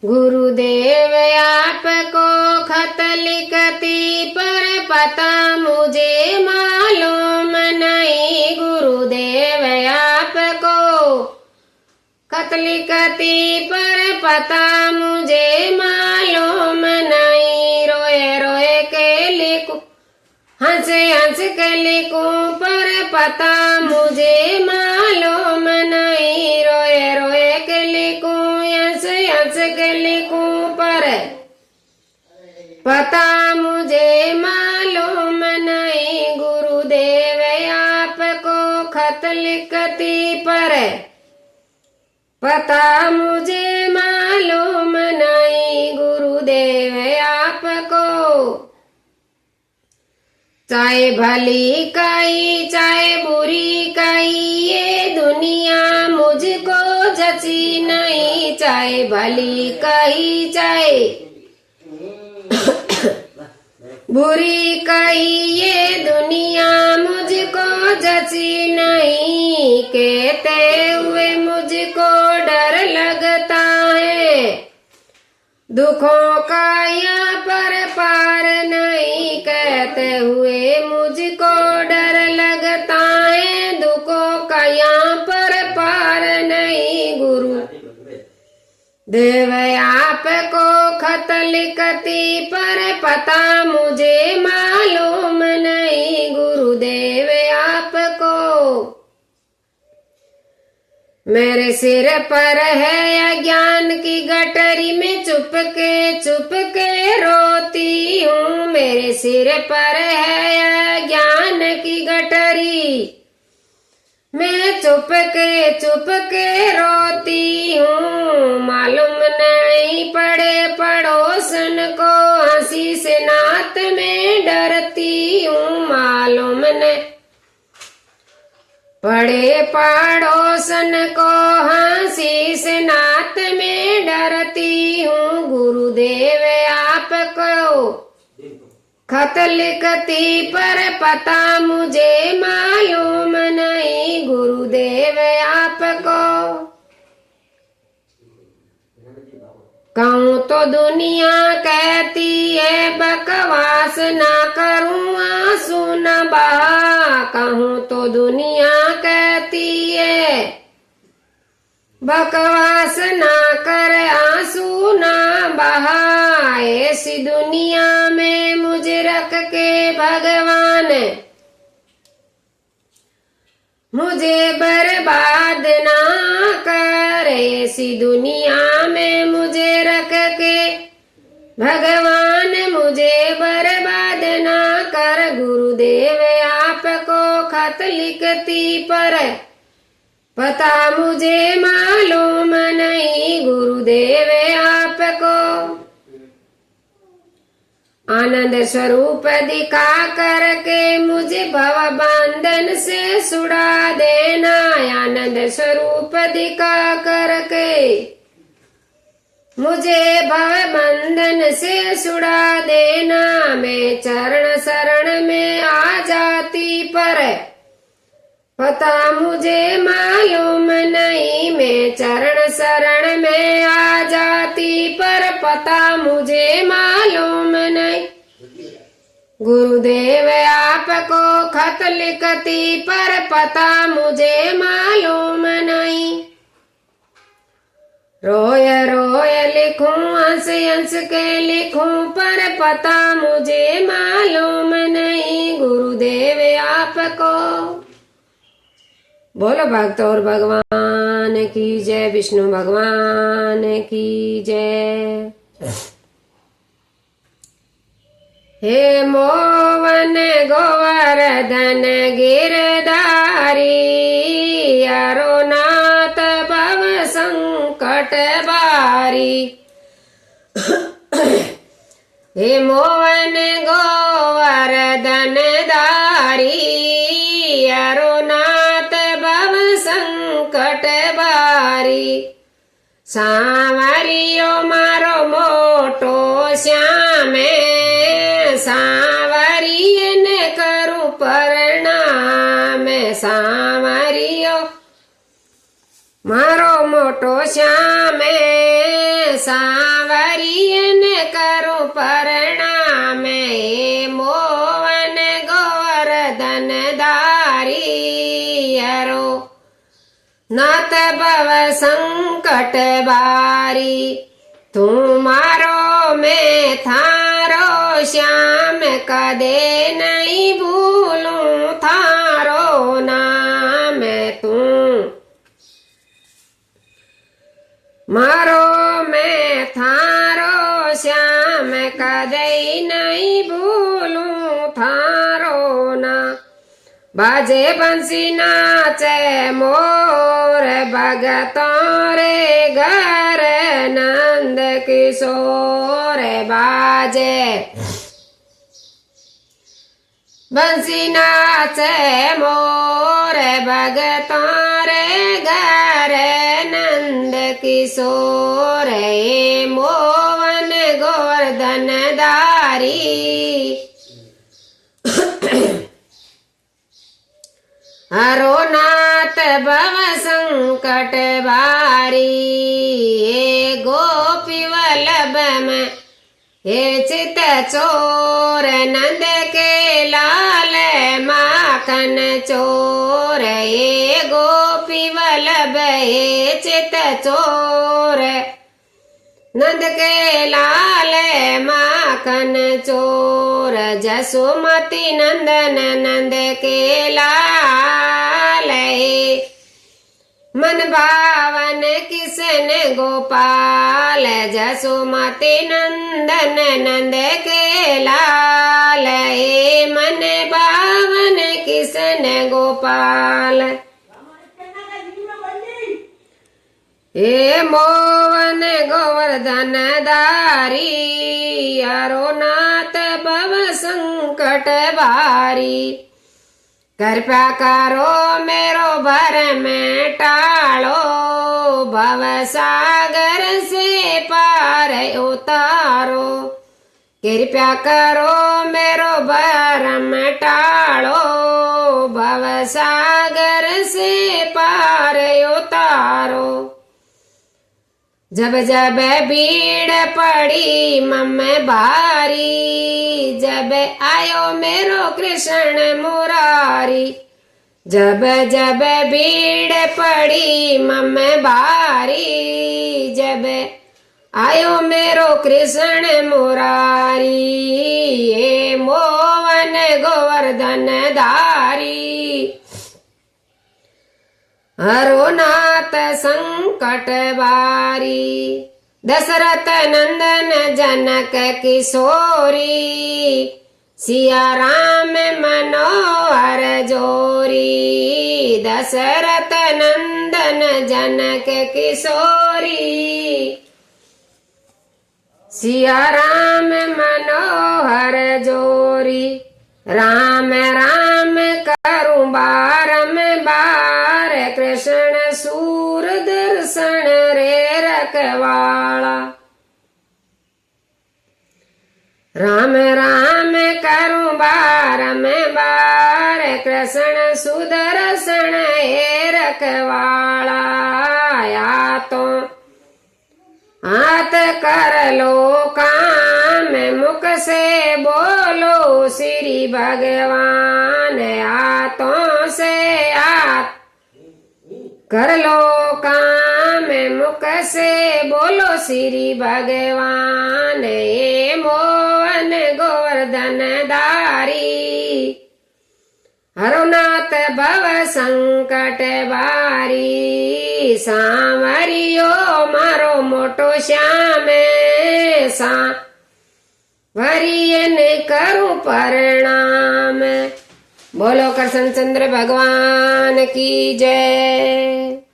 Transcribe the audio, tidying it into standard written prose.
गुरुदेव आपको खत लिखती पर पता मुझे मालूम नहीं। गुरुदेव आपको खत लिखती पर पता मुझे मालूम नहीं। रोए रोए के लिखूं, हंस हंस के लिखूं पर पता मुझे मालूम नहीं। रोए रोए के लिखूं, हंस हंस के लिखूं पर पता मुझे मालूम नहीं। गुरुदेव आपको खत लिखती पर पता मुझे मालूम नहीं। गुरुदेव आपको चाहे भली कही चाहे बुरी कही ये दुनिया मुझको जची नहीं। चाहे भली कही चाहे बुरी कही ये दुनिया मुझको जची नहीं। कहते हुए मुझको डर लगता है, दुखों का यहाँ पर पार नहीं। कहते हुए मुझको डर लगता है, दुखों का यहाँ पर पार नहीं। गुरु देव आपको खत लिखती पर पता मुझे मालूम नहीं। गुरुदेव आपको मेरे सिर पर है अज्ञान की गठरी में चुप के रोती हूँ। मेरे सिर पर है अज्ञान की गठरी, मैं चुप के रोती हूँ। मालूम नहीं पड़े पड़ोसन को, हंसी से नात में डरती हूँ। मालूम नहीं पड़े पड़ोसन को, हंसी से नात में डरती हूँ। गुरुदेव आपको खत लिखती पर पता मुझे मालूम नहीं। गुरुदेव आपको कहूँ तो दुनिया कहती है बकवास ना करूँ आंसू न बहा। कहूँ तो दुनिया कहती है बकवास ना कर आंसू ना बहा। ऐसी दुनिया में मुझे रख के भगवान मुझे बर्बाद ना कर। ऐसी दुनिया में मुझे रख के भगवान मुझे बर्बाद ना कर। गुरुदेव आपको खत लिखती पर पता मुझे मालूम नहीं। गुरुदेव आपको आनंद स्वरूप दिखा करके मुझे भव बंधन से छुड़ा देना। आनंद स्वरूप दिखा करके मुझे भव बंधन से छुड़ा देना। मैं चरण शरण में आ जाती पर पता मुझे मालूम नहीं। मैं चरण शरण में आ जाती पर पता मुझे मालूम नहीं। गुरुदेव आपको खत लिखती पर पता मुझे मालूम नहीं। रोय रोय लिखूं हंस हंस के लिखूं पर पता मुझे मालूम नहीं। गुरुदेव आपको बोलो भक्त और भगवान की जय, विष्णु भगवान की जय। हे मोवन गोवर्धन गिरधारी, अरुनाथ भव संकट बारी। हे मोवन गोवर्धन धारी, अरुनाथ भव संकट बारी। सांवरियो मारो मोटो श्यामे, सांवरियन करूं प्रणाम। सांवरियो मारो मोटो श्यामे, करूं प्रणाम हे मोहन गोवर्धन धारी हरो नाथ भव संकट बारी तू मारो मैं थारो श्याम कदे नहीं भूलूं थारो नाम तू मारो मैं थारो श्याम कदे नहीं भूलूं थारो ना बाजे बंसी नाचे मोर भगतों रे घर नंद किशोर बाजे बंसी नाचे मोर भगतों रे घर नंद किशोर हे मोहन गोवर्धन धारी हरो नाथ भव संकट बारी हे गोपी वल्लभ में हे चित चोर नंद के लाल माखन चोर हे गोपी वल्लभ हे चित चोर नंद के लाल माखन चोर जसुमती नंदन नंद के लाल मन भावन किशन गोपाल जसुमती नंदन नंद के लाल मन भावन किशन गोपाल हे मोहन गोवर्धन धारी हरो नाथ भव संकट भारी कृपा करो मेरो भर में टालो भव सागर से पार उतारो कृपा करो मेरो भर में टालो भव सागर से पार उतारो जब जब भीड़ पड़ी मम भारी जब आयो मेरो कृष्ण मुरारी जब जब भीड़ पड़ी मम भारी जब आयो मेरो कृष्ण मुरारी हे मोहन गोवर्धन धारी हरो नाथ संकट बारी दशरथ नंदन जनक किशोरी सिया राम मनोहर जोरी दशरथ नंदन जनक किशोरी सिया राम मनोहर जोरी राम राम करूं बारंबार कृष्ण सूर दर्शन रे रखवाला राम राम करूं बारंबार कृष्ण सुदर्शन हे रखवाला या तो हाथ कर लो काम मुख से बोलो श्री भगवान हाथों से हाथ कर लो काम मुख से बोलो श्री भगवान हे मोहन गोवर्धन धारी हरो नाथ भव संकट बारी सांवरियो मारो मोटो श्याम सांवरियन करूं प्रणाम। बोलो कृष्ण चंद्र भगवान की जय।